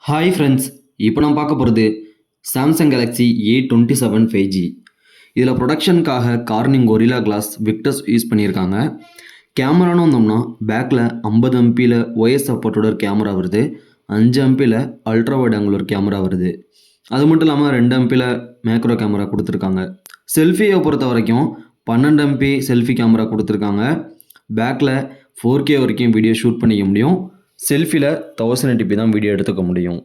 Hi friends, இப்போ நான் பார்க்க போகிறது சாம்சங் கேலக்ஸி A27 5G. இதில் ப்ரொடக்ஷனுக்காக Corning Gorilla glass Victus use பண்ணியிருக்காங்க. கேமரான்னு வந்தோம்னா பேக்கில் 50 எம்பியில் ஒய்எஸ் சப்போர்ட்டோட ஒரு கேமரா வருது, 5 எம்பியில் அல்ட்ரா வைட் ஆங்குலர் கேமரா வருது. அது மட்டும் இல்லாமல் 2 எம்பியில் மேக்ரோ கேமரா கொடுத்துருக்காங்க. செல்ஃபியை பொறுத்த வரைக்கும் 12 எம்பி செல்ஃபி கேமரா கொடுத்துருக்காங்க. பேக்கில் 4K வரைக்கும் வீடியோ ஷூட் பண்ணிக்க முடியும். செல்ஃபியில் 1080p தான் வீடியோ எடுத்துக்க முடியும்.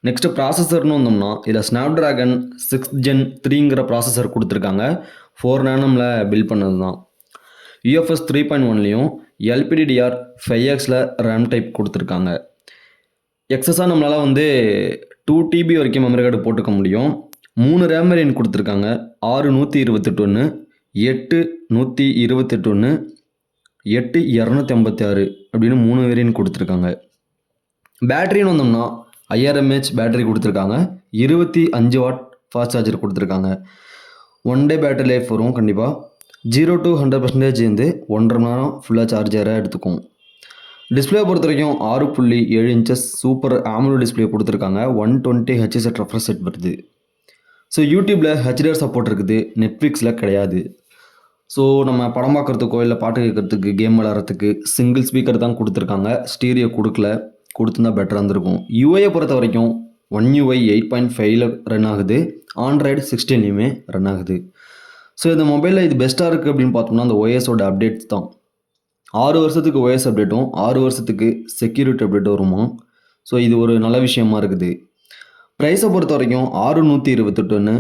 நெக்ஸ்ட்டு ப்ராசஸர்னு வந்தோம்னா இதில் ஸ்னாப்ட்ராகன் 6th Gen 3ங்கிற ப்ராசஸர் கொடுத்துருக்காங்க. 4 நேனமில் பில்ட் பண்ணது தான். UFS 3.1லையும் LPDDR5Xல ரேம் டைப் கொடுத்துருக்காங்க. எக்ஸஸாக நம்மளால் 2 TB வரைக்கும் மெமரி கார்டு போட்டுக்க முடியும். 3 ரேம் வேரியன்ட் கொடுத்துருக்காங்க. 6 128 8 128 8 256 அப்படின்னு 3 வேரியன்ட் கொடுத்துருக்காங்க. பேட்டரின்னு வந்தோம்னா 5000 mAh பேட்டரி கொடுத்துருக்காங்க. 25 வாட் ஃபாஸ்ட் சார்ஜர் கொடுத்துருக்காங்க. 1 டே பேட்டரி லைஃப் வரும் கண்டிப்பாக. 0 to 100% 1.5 மணி நேரம் ஃபுல்லாக சார்ஜராக எடுத்துக்கும். டிஸ்பிளே பொறுத்த வரைக்கும் 6.7 இன்ச்சஸ் சூப்பர் AMOLED டிஸ்பிளே கொடுத்துருக்காங்க. 120 Hz ரெஃப்ரெஷ் ரேட் வருது. ஸோ யூடியூப்பில் HDR சப்போர்ட் இருக்குது, நெட்ஃப்ளிக்ஸில் கிடையாது. ஸோ நம்ம படம் பார்க்குறதுக்கோ இல்லை பாட்டு கேட்குறதுக்கு கேம் விளாட்றதுக்கு சிங்கிள் ஸ்பீக்கர் தான் கொடுத்துருக்காங்க. ஸ்டீரியோ கொடுக்கல, கொடுத்துருந்தா பெட்டராக இருந்திருக்கும். யூஐயை பொறுத்த வரைக்கும் One UI 8.5ல ரன் ஆகுது, ஆண்ட்ராய்டு 16லையுமே ரன் ஆகுது. ஸோ இந்த மொபைலில் இது பெஸ்ட்டாக இருக்குது அப்படின்னு பார்த்தோம்னா அந்த OSோட அப்டேட்ஸ் தான். 6 வருஷத்துக்கு OS அப்டேட்டும் 6 வருஷத்துக்கு செக்யூரிட்டி அப்டேட்டும் வருமா. ஸோ இது ஒரு நல்ல விஷயமா இருக்குது. ப்ரைஸை பொறுத்த வரைக்கும் 6 128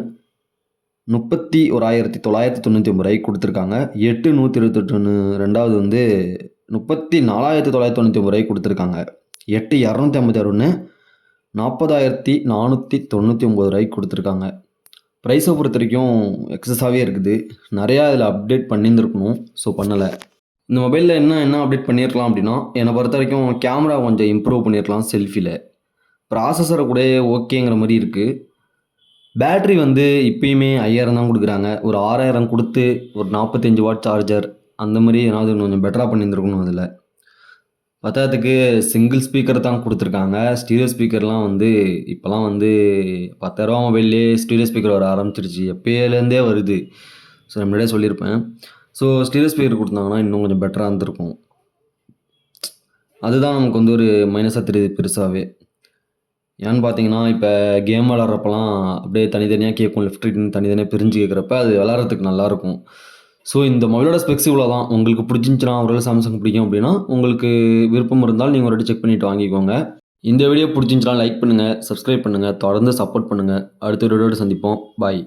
31,999 கொடுத்துருக்காங்க. 8 128 ரெண்டாவது 34,999 கொடுத்துருக்காங்க. 8 256 40,499 கொடுத்துருக்காங்க. ப்ரைஸை பொறுத்த வரைக்கும் எக்ஸஸாகவே இருக்குது. நிறையா இதில் அப்டேட் பண்ணியிருந்துருக்கணும், ஸோ பண்ணலை. இந்த மொபைலில் என்ன அப்டேட் பண்ணியிருக்கலாம் அப்படின்னா, என்னை பொறுத்த வரைக்கும் கேமரா கொஞ்சம் இம்ப்ரூவ் பண்ணியிருக்கலாம் செல்ஃபியில். ப்ராசஸரை கூட ஓகேங்கிற மாதிரி இருக்குது. பேட்ரி இப்போயுமே 5000 தான் கொடுக்குறாங்க. ஒரு 6000 கொடுத்து ஒரு 45 வாட் சார்ஜர் அந்த மாதிரி ஏதாவது கொஞ்சம் பெட்டராக பண்ணியிருந்துருக்கணும். அதில் பத்தாயிரத்துக்கு சிங்கிள் ஸ்பீக்கர் தான் கொடுத்துருக்காங்க. ஸ்டீரியோ ஸ்பீக்கர்லாம் இப்போலாம் 10,000 மொபைல்லே ஸ்டீரியோ ஸ்பீக்கர் வர ஆரம்பிச்சிருச்சு, எப்போலேருந்தே வருது. ஸோ நான் முன்னாடியே சொல்லியிருப்பேன். ஸோ ஸ்டீரியோ ஸ்பீக்கர் கொடுத்தாங்கன்னா இன்னும் கொஞ்சம் பெட்டராக இருந்திருக்கும். அதுதான் நமக்கு ஒரு மைனஸாக தெரியுது பெருசாகவே. ஏன்னு பார்த்தீங்கன்னா இப்போ கேம் விளாட்றப்பெல்லாம் அப்படியே தனித்தனியாக கேட்கும், லெஃப்ட் ரைட்னு தனித்தனியாக பிரிஞ்சு கேட்குறப்ப அது விளாட்றதுக்கு நல்லாயிருக்கும். ஸோ இந்த மொபைலோட ஸ்பெக்ஸ் இவ்வளோ தான். உங்களுக்கு பிடிச்சிருந்துச்சுன்னா ஒருவேளை சாம்சங் பிடிக்கும் அப்படின்னா உங்களுக்கு விருப்பம் இருந்தால் நீங்கள் ஒரு வாட்டி செக் பண்ணிவிட்டு வாங்கிக்கோங்க. இந்த வீடியோ பிடிச்சிருந்துச்சுன்னா லைக் பண்ணுங்கள், சப்ஸ்கிரைப் பண்ணுங்கள், தொடர்ந்து சப்போர்ட் பண்ணுங்கள். அடுத்த வீடியோட சந்திப்போம். பாய்.